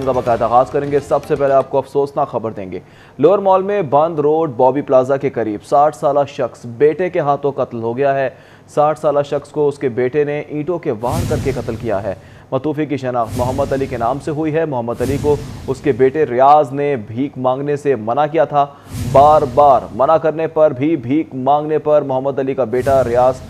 का बाकायदा आगाज करेंगे। सबसे पहले आपको अफसोसनाक खबर देंगे। लोअर मॉल में बंद रोड बॉबी प्लाजा के करीब 60 साल शख्स बेटे के हाथों कत्ल हो गया है। 60 साल शख्स को उसके बेटे ने ईंटों के वार करके कत्ल किया है। मतूफी की शनाख्त मोहम्मद अली के नाम से हुई है। मोहम्मद अली को उसके बेटे रियाज ने भीख मांगने से मना किया था। बार बार मना करने पर भी भीख मांगने पर मोहम्मद अली का बेटा रियाज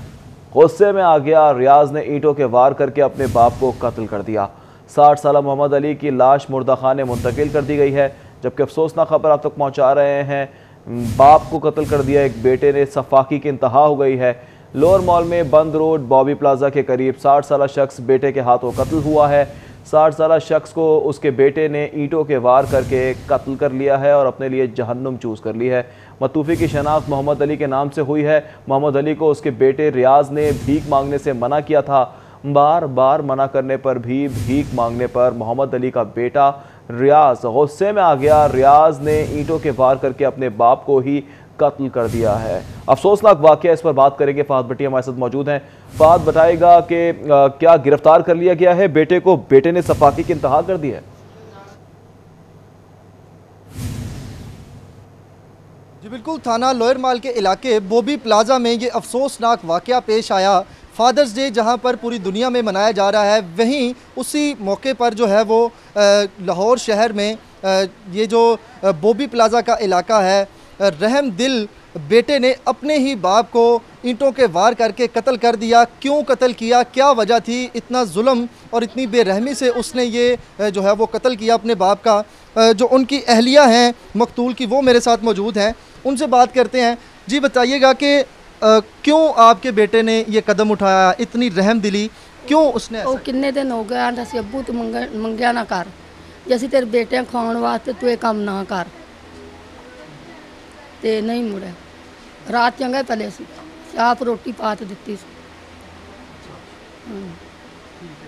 गुस्से में आ गया। रियाज ने ईंटों के वार करके अपने बाप को कत्ल कर दिया। 60 साल मोहम्मद अली की लाश मुर्दा खाने मुंतकिल कर दी गई है। जबकि अफसोसनाक खबर आप तक पहुंचा रहे हैं, बाप को कत्ल कर दिया एक बेटे ने। सफाकी की इंतहा हो गई है। लोअर मॉल में बंद रोड बॉबी प्लाजा के करीब 60 साल शख्स बेटे के हाथों कत्ल हुआ है। 60 साल शख्स को उसके बेटे ने ईंटों के वार करके कत्ल कर लिया है और अपने लिए जहन्नुम चूज कर ली है। मतूफी की शनाख्त मोहम्मद अली के नाम से हुई है। मोहम्मद अली को उसके बेटे रियाज ने भीख मांगने से मना किया था। बार बार मना करने पर भी भीख मांगने पर मोहम्मद अली का बेटा रियाज गुस्से में आ गया। रियाज ने ईंटों के वार करके अपने बाप को ही कत्ल कर दिया है। अफसोसनाक वाकया, इस पर बात करेंगे। फहद भट्टी हमारे साथ मौजूद हैं। फहद बताएगा कि क्या गिरफ्तार कर लिया गया है बेटे को? बेटे ने सफाकी की इंतहा कर दी है। जी बिल्कुल, थाना लोअर माल के इलाके बॉबी प्लाजा में ये अफसोसनाक वाकया पेश आया। फादर्स डे जहां पर पूरी दुनिया में मनाया जा रहा है, वहीं उसी मौके पर जो है वो लाहौर शहर में ये जो बॉबी प्लाजा का इलाका है, रहम दिल बेटे ने अपने ही बाप को ईंटों के वार करके कत्ल कर दिया। क्यों कत्ल किया, क्या वजह थी, इतना जुल्म और इतनी बेरहमी से उसने ये जो है वो कत्ल किया अपने बाप का। जो उनकी अहलिया हैं मकतूल की, वो मेरे साथ मौजूद हैं, उनसे बात करते हैं। जी बताइएगा कि क्यों आपके बेटे ने ये कदम उठाया, इतनी रहम दिली क्यों उसने? ਉਹ ਕਿੰਨੇ ਦਿਨ ਹੋ ਗਏ ਆਂਦਾ ਸੀ ਅੱਬੂ ਤੂੰ ਮੰਗਿਆ ਨਾ ਕਰ, ਜੇ ਅਸੀਂ ਤੇਰੇ ਬੇਟਿਆਂ ਖਾਣ ਵਾਸਤੇ ਤੂੰ ਇਹ ਕੰਮ ਨਾ ਕਰ, ਤੇ ਨਹੀਂ ਮੁੜਿਆ। ਰਾਤ ਚੰਗਾ ਤਲੇ ਸੀ, ਆਪ ਰੋਟੀ ਪਾਤ ਦਿੱਤੀ ਸੀ।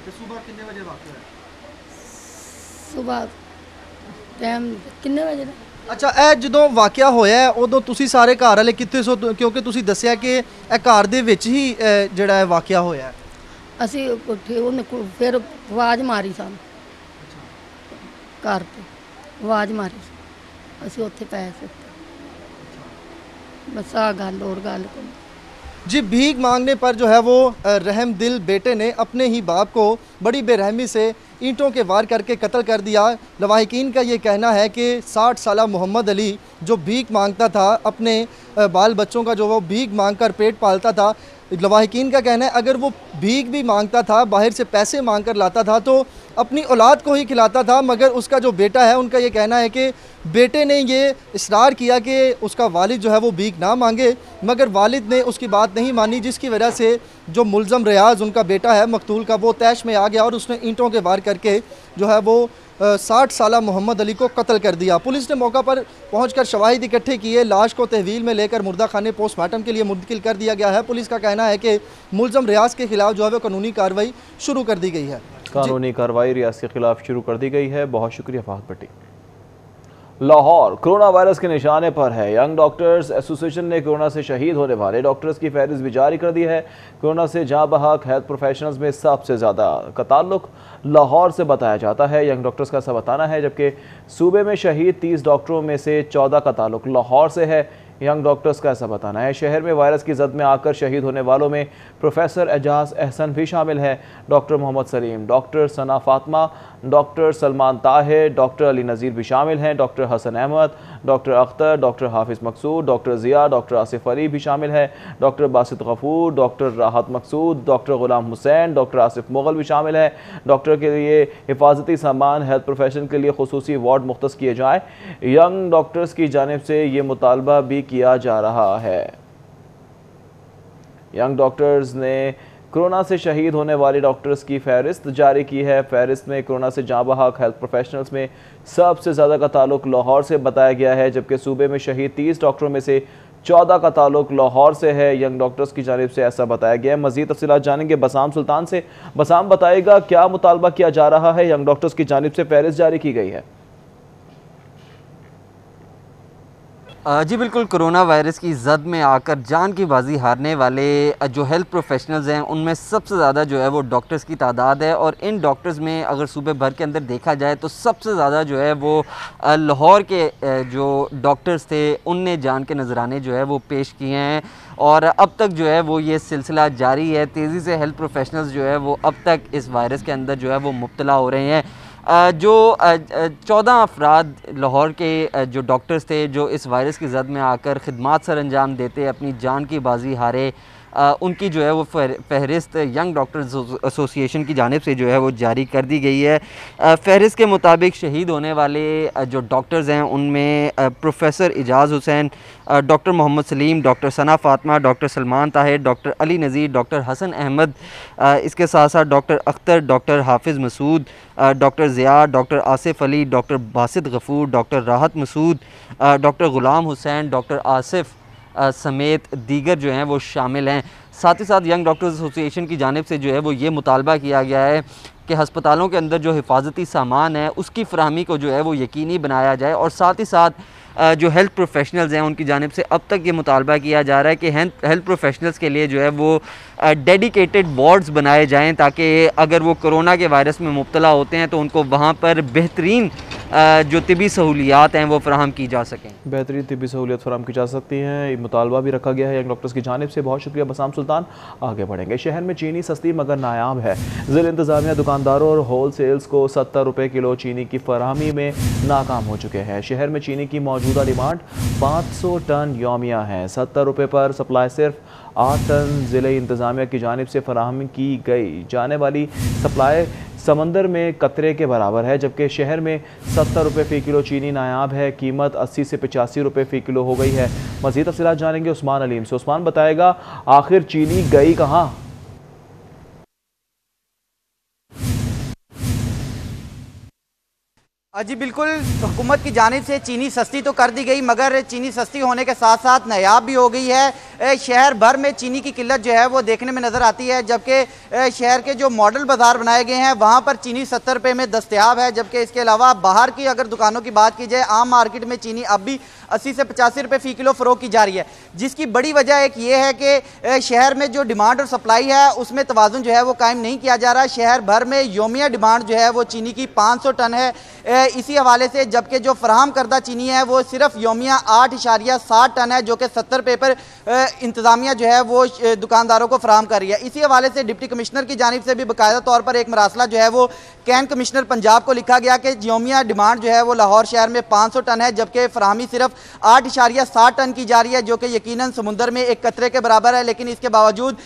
ਤੇ ਸਵੇਰ ਕਿੰਨੇ ਵਜੇ ਵਾਕਿਆ ਹੈ? ਸਵੇਰ ਟਾਈਮ ਕਿੰਨੇ ਵਜੇ ਦਾ? ਅੱਛਾ, ਇਹ ਜਦੋਂ ਵਾਕਿਆ ਹੋਇਆ ਹੈ, ਉਦੋਂ ਤੁਸੀਂ ਸਾਰੇ ਘਰ ਵਾਲੇ ਕਿੱਥੇ ਸੋ? ਕਿਉਂਕਿ ਤੁਸੀਂ ਦੱਸਿਆ ਕਿ ਇਹ ਘਰ ਦੇ ਵਿੱਚ ਹੀ ਜਿਹੜਾ ਹੈ ਵਾਕਿਆ ਹੋਇਆ ਹੈ। ਅਸੀਂ ਉੱਠੇ, ਉਹਨੇ ਫਿਰ ਆਵਾਜ਼ ਮਾਰੀ ਸਾਨੂੰ ਘਰ ਤੋਂ, ਆਵਾਜ਼ ਮਾਰੀ, ਅਸੀਂ ਉੱਥੇ ਪੈ ਸਕਦੇ। बस आ गल और गल जी। भीख मांगने पर जो है वो रहम दिल बेटे ने अपने ही बाप को बड़ी बेरहमी से ईंटों के वार करके कत्ल कर दिया। लवाहिकीन का ये कहना है कि 60 साल मोहम्मद अली जो भीख मांगता था, अपने बाल बच्चों का जो वो भीख मांगकर पेट पालता था, लवाहिकीन का कहना है अगर वो भीख भी मांगता था, बाहर से पैसे मांग कर लाता था, तो अपनी औलाद को ही खिलाता था। मगर उसका जो बेटा है, उनका ये कहना है कि बेटे ने ये इसरार किया कि उसका वालिद जो है वो भीख ना मांगे, मगर वालिद ने उसकी बात नहीं मानी, जिसकी वजह से जो मुलज़म रियाज उनका बेटा है मकतूल का, वो तैश में आ गया और उसने ईंटों के वार करके जो है वो 60 साल मोहम्मद अली को कत्ल कर दिया। पुलिस ने मौका पर पहुंचकर शवाहिद इकट्ठे किए। लाश को तहवील में लेकर मुर्दा खाने पोस्टमार्टम के लिए मुंतकिल कर दिया गया है। पुलिस का कहना है कि मुलज़म रियाज के खिलाफ जो है वो कानूनी कार्रवाई शुरू कर दी गई है। कानूनी कार्रवाई रियाज के खिलाफ शुरू कर दी गई है। बहुत शुक्रिया फहद भट्टी। लाहौर कोरोना वायरस के निशाने पर है। यंग डॉक्टर्स एसोसिएशन ने कोरोना से शहीद होने वाले डॉक्टर्स की फहरिस्त भी जारी कर दी है। कोरोना से जाँ बहक हेल्थ प्रोफेशनल्स में सबसे ज़्यादा का ताल्लुक लाहौर से बताया जाता है। यंग डॉक्टर्स का ऐसा बताना है, जबकि सूबे में शहीद 30 डॉक्टरों में से 14 का ताल्लुक लाहौर से है। यंग डॉक्टर्स का ऐसा बताना है। शहर में वायरस की जद में आकर शहीद होने वालों में प्रोफेसर एजाज अहसन भी शामिल है। Doctor Mohammad Salim, doctor Sana Fatima, doctor Salman Tahir, doctor Ali Nazir भी शामिल हैं। Doctor Hasan Ahmed, doctor Akhtar, doctor Hafeez Maqsood, doctor Zia, doctor Asif Ali भी शामिल है। Doctor Basit Ghafoor, doctor Rahat Maqsood, doctor Ghulam Hussain, doctor Asif Mughal भी शामिल है। डॉक्टर के लिए हिफाजती सामान हेल्थ प्रोफेशन के लिए खुसूसी वार्ड मुख्तस किए जाएँ। यंग डॉक्टर्स की जानिब से ये मुतालबा भी किया जा रहा है। यंग डॉक्टर्स ने कोरोना से शहीद होने वाले डॉक्टर्स की फहरिस्त जारी की है। फहरिस्त में कोरोना से जाँ बहक हेल्थ प्रोफेशनल्स में सबसे ज़्यादा का ताल्लुक लाहौर से बताया गया है, जबकि सूबे में शहीद 30 डॉक्टरों में से 14 का ताल्लुक लाहौर से है। यंग डॉक्टर्स की जानिब से ऐसा बताया गया है। मज़ीद तफसीलात जानेंगे बसाम सुल्तान से। बसाम बताएगा क्या मुतालबा किया जा रहा है? यंग डॉक्टर्स की जानिब से फहरिस्त जारी की गई है। जी बिल्कुल, कोरोना वायरस की जद में आकर जान की बाजी हारने वाले जो हेल्थ प्रोफेशनल्स हैं उनमें सबसे ज़्यादा जो है वो डॉक्टर्स की तादाद है। और इन डॉक्टर्स में अगर सूबे भर के अंदर देखा जाए तो सबसे ज़्यादा जो है वो लाहौर के जो डॉक्टर्स थे उनने जान के नजराने जो है वो पेश किए हैं। और अब तक जो है वो ये सिलसिला जारी है। तेज़ी से हेल्थ प्रोफेशनल्स जो है वो अब तक इस वायरस के अंदर जो है वो मुब्तला हो रहे हैं। जो 14 अफराद लाहौर के जो डॉक्टर्स थे जो इस वायरस की जद में आकर ख़िदमत सर अंजाम देते अपनी जान की बाजी हारे, उनकी जो है वो फ़हरिस्त यंग डॉक्टर्स एसोसिएशन की जानिब से जो है वो जारी कर दी गई है। फ़हरिस्त के मुताबिक शहीद होने वाले जो डॉक्टर्स हैं उनमें professor Ijaz Hussain, doctor Mohammad Salim, doctor Sana Fatima, doctor Salman Tahir, doctor Ali Nazir, doctor Hasan Ahmed, इसके साथ साथ doctor Akhtar, doctor Hafiz Masood, doctor Zia, doctor Asif Ali, doctor Basit Ghafoor, doctor Rahat Masood, doctor Ghulam Hussain, doctor Asif समेत दीगर जो हैं वो शामिल हैं। साथ ही साथ यंग डॉक्टर्स एसोसिएशन की जानिब से जो है वो ये मुतालबा किया गया है कि हस्पतालों के अंदर जो हिफाजती सामान है उसकी फ़राहमी को जो है वो यकीनी बनाया जाए। और साथ ही साथ जो हेल्थ प्रोफेशनल्स हैं उनकी जानिब से अब तक ये मुतालबा किया जा रहा है कि हेल्थ प्रोफेशनल्स के लिए जो है वो डेडिकेटेड वार्ड्स बनाए जाएँ ताकि अगर वो कोरोना के वायरस में मुब्तला होते हैं तो उनको वहाँ पर बेहतरीन जो तिबी सहूलियात हैं वो फ़राहम की जा सकें। बेहतरीन तिबी सहूलियत फ़राहम की जा सकती हैं, ये मुतालबा भी रखा गया है यंग डॉक्टर्स की जानिब से। बहुत शुक्रिया बसाम सुल्तान। आगे बढ़ेंगे। शहर में चीनी सस्ती मगर नायाब है। ज़िला इंतज़ामिया दुकानदारों और होल सेल्स को 70 रुपये किलो चीनी की फराहमी में नाकाम हो चुके हैं। शहर में चीनी की मौजूदा डिमांड 500 टन योमिया है। 70 रुपये पर सप्लाई सिर्फ 8 टन ज़िले इंतज़ामिया की जानिब से फराहम की गई जाने वाली सप्लाई समंदर में कतरे के बराबर है, जबकि शहर में 70 रुपये फ़ी किलो चीनी नायाब है। कीमत 80 से 85 रुपये फ़ी किलो हो गई है। मज़ीद तफ़सीलात जानेंगे उस्मान अलीम से। उस्मान बताएगा आखिर चीनी गई कहाँ। जी बिल्कुल, हुकूमत की जानिब से चीनी सस्ती तो कर दी गई मगर चीनी सस्ती होने के साथ साथ नायाब भी हो गई है। शहर भर में चीनी की किल्लत जो है वो देखने में नज़र आती है, जबकि शहर के जो मॉडल बाज़ार बनाए गए हैं वहाँ पर चीनी 70 रुपये में दस्तयाब है। जबकि इसके अलावा बाहर की अगर दुकानों की बात की जाए, आम मार्केट में चीनी अब भी 80 से 85 रुपये फ़ी किलो फ़रोख्त की जा रही है, जिसकी बड़ी वजह एक ये है कि शहर में जो डिमांड और सप्लाई है उसमें तवाज़ुन जो है वो कायम नहीं किया जा रहा। शहर भर में योमिया डिमांड जो है वो चीनी की 500 टन है इसी हवाले से, जबकि जो फराहम करदा चीनी है वो सिर्फ योमिया 8.60 टन है, जो कि 70 रुपये पर इंतज़ामिया जो है वो दुकानदारों को फराहम कर रही है। इसी हवाले से डिप्टी कमिश्नर की जानिब से भी बाकायदा तौर पर एक मरासला जो है वो कैन कमिश्नर पंजाब को लिखा गया कि योमिया डिमांड जो है वो लाहौर शहर में 500 टन है, जबकि फराहमी सिर्फ 8.60 टन की जा रही है, जो कि यकीनन समुंदर में एक कतरे के बराबर है। लेकिन इसके बावजूद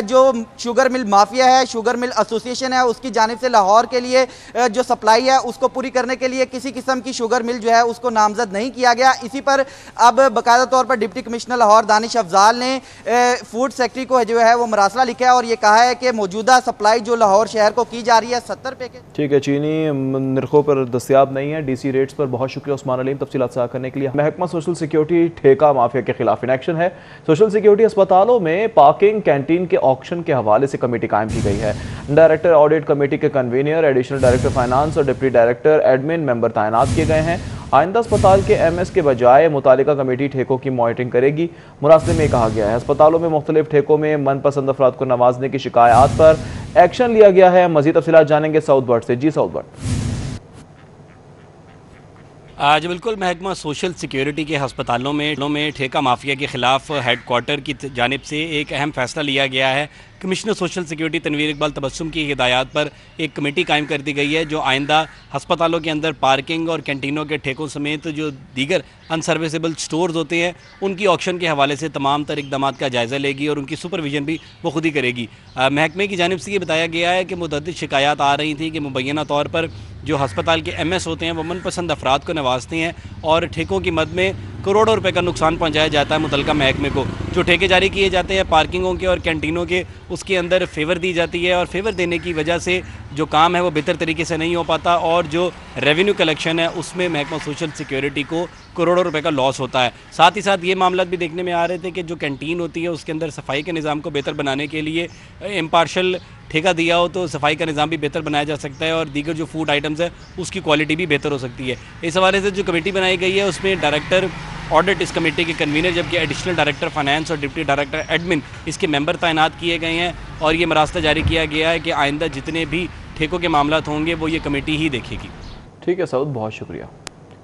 जो शुगर मिल माफिया है, शुगर मिल एसोसिएशन है, उसकी जानिब से लाहौर के लिए जो सप्लाई है उसको पूरी करने के लिए किसी किस्म की शुगर मिल जो है उसको नामजद नहीं किया गया। इसी पर अब बाकायदा तौर पर डिप्टी कमिश्नर लाहौर दानिश अफजाल ने फूड सेक्रेटरी को जो है वो मरासला लिखा है और ये कहा है कि मौजूदा सप्लाई जो लाहौर शहर को की जा रही है 70 रुपये के। ठीक है, चीनी नरखों पर दस्तियाब नहीं है। DC रेट्स पर बहुत शुक्रिया उस्मान अलीम तफसीलात साझा करने के लिए। महकमा सोशल सिक्योरिटी ठेका माफिया के खिलाफ इन एक्शन है। सोशल सिक्योरिटी अस्पतालों में पार्किंग कैंटीन के ऑक्शन के हवाले से कमेटी कायम की गई है। डायरेक्टर ऑडिट कमेटी के कन्वीनर, एडिशनल डायरेक्टर फाइनेंस और डिप्टी डायरेक्टर एडमिन मेंबर तैनात किए गए हैं। आइंदा अस्पताल के MS के बजाय मुतालिका कमेटी ठेकों की मॉनिटरिंग करेगी। मुरासले में कहा गया है अस्पतालों में मुख्तलिफ ठेकों में मनपसंद अफराद को नवाजने की शिकायत पर एक्शन लिया गया है। मजीद तफसीलात जानेंगे साउथ बर्ड से। जी साउथ बर्ड। आज बिल्कुल, महकमा सोशल सिक्योरिटी के हस्पतालों में ठेका माफिया के ख़िलाफ़ हेडक्वार्टर की जानिब से एक अहम फैसला लिया गया है। Commissioner social security Tanveer Iqbal Tabassum की हिदायत पर एक कमेटी कायम कर दी गई है जो आइंदा हस्पतालों के अंदर पार्किंग और कैंटीनों के ठेकों समेत जो दीगर अनसर्विसेबल स्टोर्स होते हैं उनकी ऑक्शन के हवाले से तमाम तर इक़दाम का जायज़ा लेगी और उनकी सुपरविजन भी वो खुद ही करेगी। महकमे की जानिब से ये बताया गया है कि मुतअद्दिद शिकायत आ रही थी कि मुबैना तौर पर जो हस्पताल के MS होते हैं वो मनपसंद अफराद को नवाजते हैं और ठेकों की मद में करोड़ों रुपए का नुकसान पहुंचाया जाता है मुतलका महकमे को। जो ठेके जारी किए जाते हैं पार्किंगों के और कैंटीनों के, उसके अंदर फेवर दी जाती है और फेवर देने की वजह से जो काम है वो बेहतर तरीके से नहीं हो पाता और जो रेवेन्यू कलेक्शन है उसमें महकमा सोशल सिक्योरिटी को करोड़ों रुपए का लॉस होता है। साथ ही साथ ये मामला भी देखने में आ रहे थे कि जो कैंटीन होती है उसके अंदर सफाई के निज़ाम को बेहतर बनाने के लिए इम्पार्शल ठेका दिया हो तो सफाई का निज़ाम भी बेहतर बनाया जा सकता है और दीगर जो फूड आइटम्स है उसकी क्वालिटी भी बेहतर हो सकती है। इस हवाले से जो कमेटी बनाई गई है उसमें डायरेक्टर ऑडिट इस कमेटी के कन्वीनर, जबकि एडिशनल डायरेक्टर फाइनेंस और डिप्टी डायरेक्टर एडमिन इसके मेंबर तैनात किए गए हैं। और ये मरास्ता जारी किया गया है कि आइंदा जितने भी ठेकों के मामलात होंगे वो ये कमेटी ही देखेगी। ठीक है सऊद, बहुत शुक्रिया।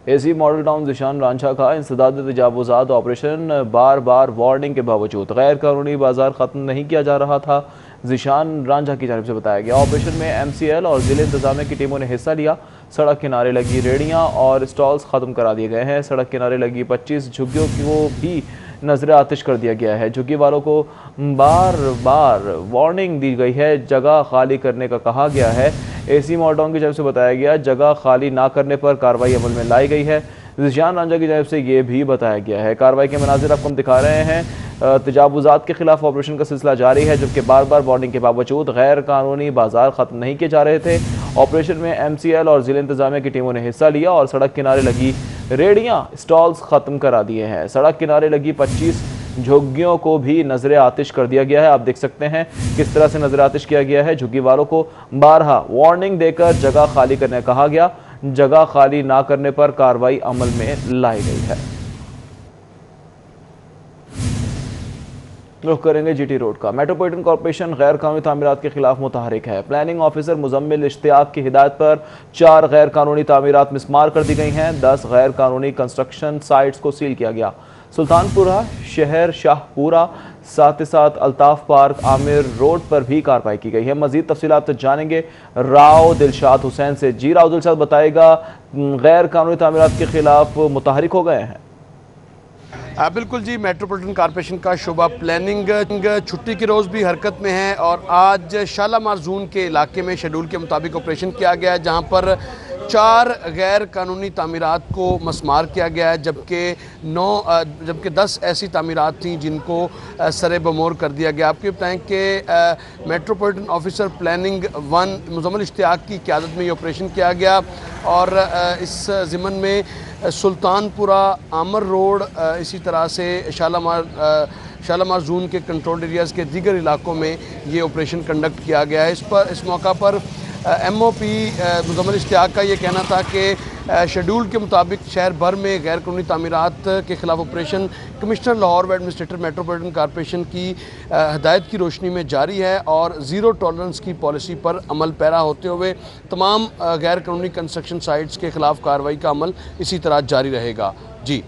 AC model town Zeeshan Ranjha का इंसदाद तजावुज़ात ऑपरेशन, बार बार वार्निंग के बावजूद गैर कानूनी बाजार ख़त्म नहीं किया जा रहा था। ज़ीशान रांझा की जानिब से बताया गया ऑपरेशन में MCL और ज़िले इंतजामिया की टीमों ने हिस्सा लिया। सड़क किनारे लगी रेडियाँ और स्टॉल्स ख़त्म करा दिए गए हैं। सड़क किनारे लगी 25 झुग्गियों को भी नजर आतिश कर दिया गया है। झुग्गी वालों को बार बार वार्निंग दी गई है, जगह खाली करने का कहा गया है। एसी मॉडल की जानिब से बताया गया जगह खाली ना करने पर कार्रवाई अमल में लाई गई है। ज़ीशान रांझा की जानिब से ये भी बताया गया है। कार्रवाई के मनाजिर आपको हम दिखा रहे हैं। तजावुज़ात के खिलाफ ऑपरेशन का सिलसिला जारी है, जबकि बार बार वार्निंग के बावजूद गैर कानूनी बाजार ख़त्म नहीं किए जा रहे थे। ऑपरेशन में MCL और ज़िले इंतजामिया की टीमों ने हिस्सा लिया और सड़क किनारे लगी रेडियाँ स्टॉल्स ख़त्म करा दिए हैं। सड़क किनारे लगी 25 झुग्गियों को भी नजर आतिश कर दिया गया है। आप देख सकते हैं किस तरह से नजर आतिश किया गया है। झुग्गी वालों को बारहा वार्निंग देकर जगह खाली करने कहा गया। जगह खाली ना करने पर कार्रवाई अमल में लाई गई है। रुख करेंगे GT रोड का। मेट्रोपॉलिटन कॉर्पोरेशन गैर कानूनी तामीरात के खिलाफ मुतहरिक है। प्लानिंग ऑफिसर मुजम्मिल इश्तियाक की हिदायत पर 4 गैर कानूनी तामीरात मिसमार कर दी गई हैं। 10 गैर कानूनी कंस्ट्रक्शन साइट्स को सील किया गया। सुल्तानपुरा शहर शाहपुरा साथ ही साथ अल्ताफ पार्क आमिर रोड पर भी कार्रवाई की गई है। मजीद तफसीलात जानेंगे राव दिलशाद हुसैन से। जी राव दिलशाद, बताएगा गैर कानूनी तामीरात के खिलाफ मुतहरिक हो गए हैं? बिल्कुल जी, मेट्रोपॉलिटन कॉर्पोरेशन का शोबा प्लानिंग छुट्टी के रोज़ भी हरकत में है और आज शालामार जोन के इलाके में शेड्यूल के मुताबिक ऑपरेशन किया गया है, जहां पर 4 गैर कानूनी तामीरात को मस्मार किया गया है, जबकि 10 ऐसी तामीरात थीं जिनको सरे बमोर कर दिया गया। आपको बताएं कि metropolitan officer planning 1 Muzammil Ishtiaq की क़यादत में ये ऑपरेशन किया गया और इस ज़िमन में सुल्तानपुरा आमर रोड, इसी तरह से शालामार जोन के कंट्रोल एरियाज़ के दीगर इलाकों में ये ऑपरेशन कंडक्ट किया गया है। इस मौका पर MOP मुजम्मिल इश्तियाक का ये कहना था कि शेड्यूल के मुताबिक शहर भर में गैर कानूनी तामीरात के ख़िलाफ़ ऑपरेशन कमिश्नर लाहौर व एडमिनिस्ट्रेटर मेट्रोपॉलिटन कॉर्पोरेशन की हदायत की रोशनी में जारी है और ज़ीरो टॉलरेंस की पॉलिसी पर अमल पैरा होते हुए तमाम गैर कानूनी कंस्ट्रक्शन साइट्स के ख़िलाफ़ कार्रवाई का अमल इसी तरह जारी रहेगा। जी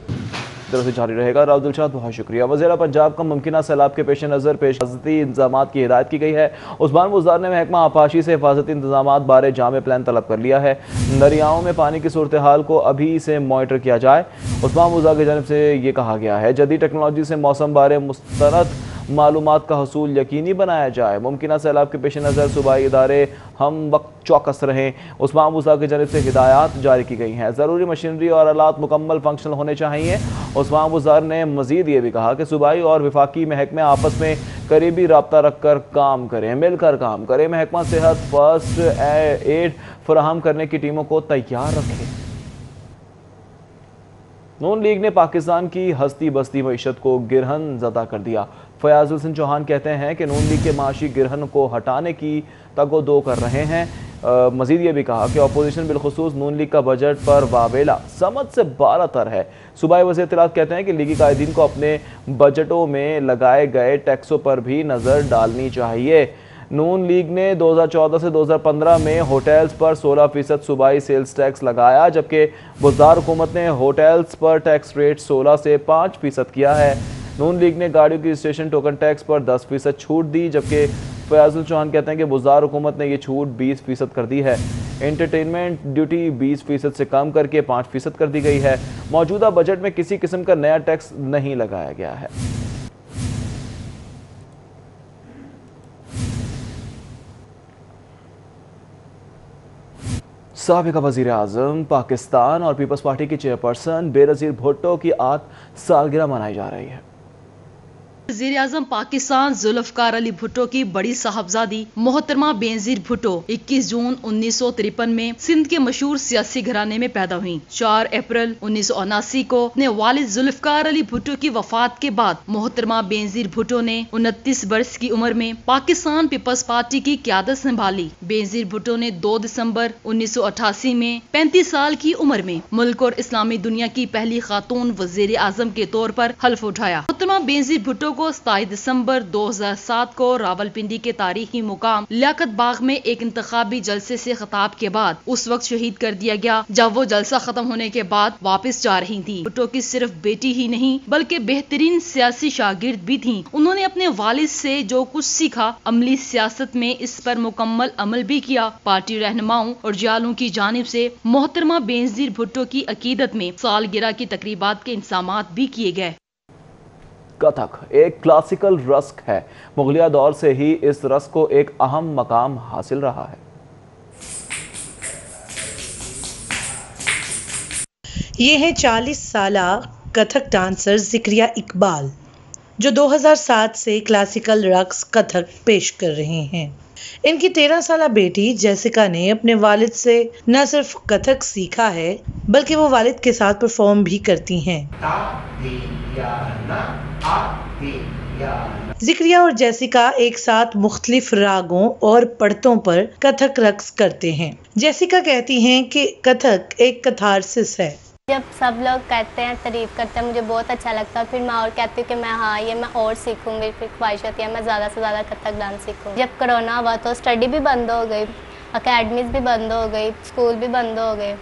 तरह से जारी रहेगा। राव दिलशाद, बहुत शुक्रिया। वज़ीर पंजाब का मुमकिन सैलाब के पेश नज़र हिफाजती इंतजाम की हिदायत की गई है। उस्मान बुज़दार ने महकमा आपाशी से हिफाजती इंतजाम बारे जामे प्लान तलब कर लिया है। दरियाओं में पानी की सूरत हाल को अभी से मॉनिटर किया जाए। उस्मान बुज़दार की जानिब से ये कहा गया है जदीद टेक्नोलॉजी से मौसम बारे मुस्तनद मालूमात का हसूल यकीनी बनाया जाए। मुमकिन सैलाब के पेश नज़र सूबाई इदारे हम वक्त चौकस रहें। उस्मान बुज़दार की जानिब से हिदायत जारी की गई हैं। ज़रूरी मशीनरी और आलात मुकम्मल फंक्शनल होने चाहिए। उस्मान बुज़दार ने मज़ीद ये भी कहा कि सूबाई और वफाकी महकमे आपस में करीबी रब्ता रख कर काम करें, मिलकर काम करें। महकमा सेहत फर्स्ट एड फराहम करने की टीमों को तैयार रखें। नून लीग ने पाकिस्तान की हस्ती बस्ती मईशत को गिरहन ज़दा कर दिया। फयाजुल हसन चौहान कहते हैं कि नून लीग के माशी गिरहन को हटाने की तगोदो कर रहे हैं। मज़ीद ये भी कहा कि अपोजिशन बिलखुसूस नून लीग का बजट पर वावेला समझ से बाला तर है। सूबाई वज़ीर इत्तलात कहते हैं कि लीगी कायदीन को अपने बजटों में लगाए गए टैक्सों पर भी नज़र डालनी चाहिए। नून लीग ने 2014 से 2015 में होटल्स पर 16% सूबाई सेल्स टैक्स लगाया, जबकि बुज़दार हुकूमत ने होटल्स पर टैक्स रेट 16 से 5% किया है। नून लीग ने गाड़ियों की रजिस्ट्रेशन टोकन टैक्स पर 10% छूट दी, जबकि फयाजुल चौहान कहते हैं कि बुज़दार हुकूमत ने यह छूट 20% कर दी है। एंटरटेनमेंट ड्यूटी 20% से कम करके 5% कर दी गई है। मौजूदा बजट में किसी किस्म का नया टैक्स नहीं लगाया गया है। साबिक़ वज़ीर आज़म पाकिस्तान और पीपल्स पार्टी की चेयरपर्सन बेनज़ीर भुट्टो की 8 सालगिरह मनाई जा रही है। वज़ीर-ए-आज़म पाकिस्तान जुल्फ़कार अली भुट्टो की बड़ी साहबजादी मोहतरमा बेनज़ीर भुट्टो 21 जून 1953 में सिंध के मशहूर सियासी घराने में पैदा हुई। 4 अप्रैल 1979 को अपने वालिद जुल्फ़कार अली भुट्टो की वफात के बाद मोहतरमा बेनज़ीर भुट्टो ने 29 वर्ष की उम्र में पाकिस्तान पीपल्स पार्टी की क़यादत संभाली। बेनज़ीर भुट्टो ने 2 दिसंबर 1988 में 35 साल की उम्र में मुल्क और इस्लामी दुनिया की पहली खातून वज़ीर-ए-आज़म के तौर पर हल्फ उठाया। मोहतरमा बेनज़ीर भुट्टो को 27 दिसंबर 2007 को रावलपिंडी के तारीखी मुकाम लियाकत बाग में एक इंतखाबी जलसे से खिताब के बाद उस वक्त शहीद कर दिया गया जब वो जलसा खत्म होने के बाद वापस जा रही थी। भुट्टो की सिर्फ बेटी ही नहीं बल्कि बेहतरीन सियासी शागिर्द भी थी। उन्होंने अपने वालिद से जो कुछ सीखा अमली सियासत में इस पर मुकम्मल अमल भी किया। पार्टी रहनुमाओं और जालों की जानिब से मोहतरमा बेनज़ीर भुट्टो की अकीदत में सालगिरह की तकरीबात के इंतजामात भी किए गए। कथक एक क्लासिकल रस्क है। मुगलिया दौर से ही इस रस्क को एक अहम मकाम हासिल रहा है। ये है 40 साला कथक डांसर ज़िक्रिया इकबाल जो 2007 से क्लासिकल रक्स कथक पेश कर रहे हैं। इनकी 13 साला बेटी जेसिका ने अपने वालिद से न सिर्फ कथक सीखा है बल्कि वो वालिद के साथ परफॉर्म भी करती हैं। ज़िक्रिया और जेसिका एक साथ मुख्तलिफ रागों और पढ़तों पर कथक रक्स करते हैं। जेसिका कहती हैं कि कथक एक कथारसिस है। जब सब लोग कहते हैं तारीफ करते हैं मुझे बहुत अच्छा लगता है। फिर मैं और कहती हूँ कि मैं ये मैं और सीखूंगी। फिर ख्वाहिश होती है मैं ज़्यादा से ज़्यादा कथक डांस सीखूँ। जब कोरोना हुआ तो स्टडी भी बंद हो गई, अकेडमीज़ भी बंद हो गई, स्कूल भी बंद हो गए।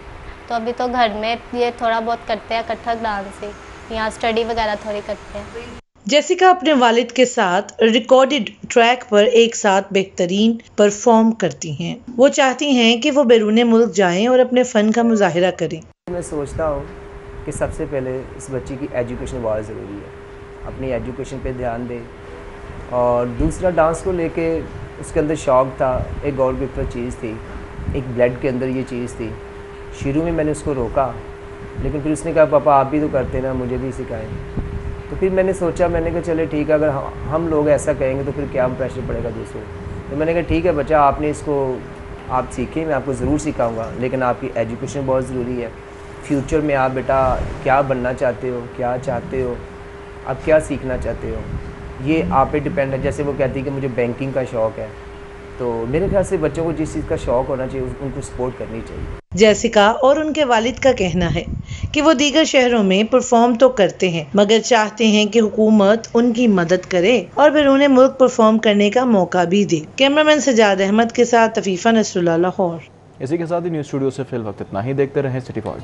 तो अभी तो घर में ये थोड़ा बहुत करते हैं कथक डांस ही, यहाँ स्टडी वगैरह थोड़ी करते हैं। जेसिका अपने वालिद के साथ रिकॉर्डेड ट्रैक पर एक साथ बेहतरीन परफॉर्म करती हैं। वो चाहती हैं कि वो बैरून मुल्क जाएं और अपने फ़न का मुजाहिरा करें। मैं सोचता हूँ कि सबसे पहले इस बच्ची की एजुकेशन बहुत ज़रूरी है। अपनी एजुकेशन पे ध्यान दे और दूसरा डांस को लेके उसके अंदर शौक़ था, एक गॉड गिफ्टेड चीज़ थी, एक ब्लड के अंदर ये चीज़ थी। शुरू में मैंने उसको रोका लेकिन फिर उसने कहा पापा आप भी तो करते ना, मुझे भी सिखाएं। तो फिर मैंने सोचा, मैंने कहा चले ठीक है, अगर हम लोग ऐसा कहेंगे तो फिर क्या प्रेशर पड़ेगा दूसरों। तो मैंने कहा ठीक है बच्चा आपने इसको आप सीखें, मैं आपको ज़रूर सिखाऊंगा, लेकिन आपकी एजुकेशन बहुत ज़रूरी है। फ्यूचर में आप बेटा क्या बनना चाहते हो, क्या चाहते हो, आप क्या सीखना चाहते हो, ये आप पे डिपेंड है। जैसे वो कहती है कि मुझे बैंकिंग का शौक़ है, तो मेरे ख्याल से बच्चों को जिस चीज़ का शौक़ होना चाहिए उनको सपोर्ट करनी चाहिए। जेसिका और उनके वालिद का कहना है कि वो दीगर शहरों में परफॉर्म तो करते हैं मगर चाहते हैं कि हुकूमत उनकी मदद करे और बैरून मुल्क परफॉर्म करने का मौका भी दे। कैमरामैन सजाद अहमद के साथ तफीफा नसरुल्लाह, लाहौर। इसी के साथ ही न्यूज़ स्टूडियो से फिल वक्त इतना ही। देखते रहें सिटी फॉर।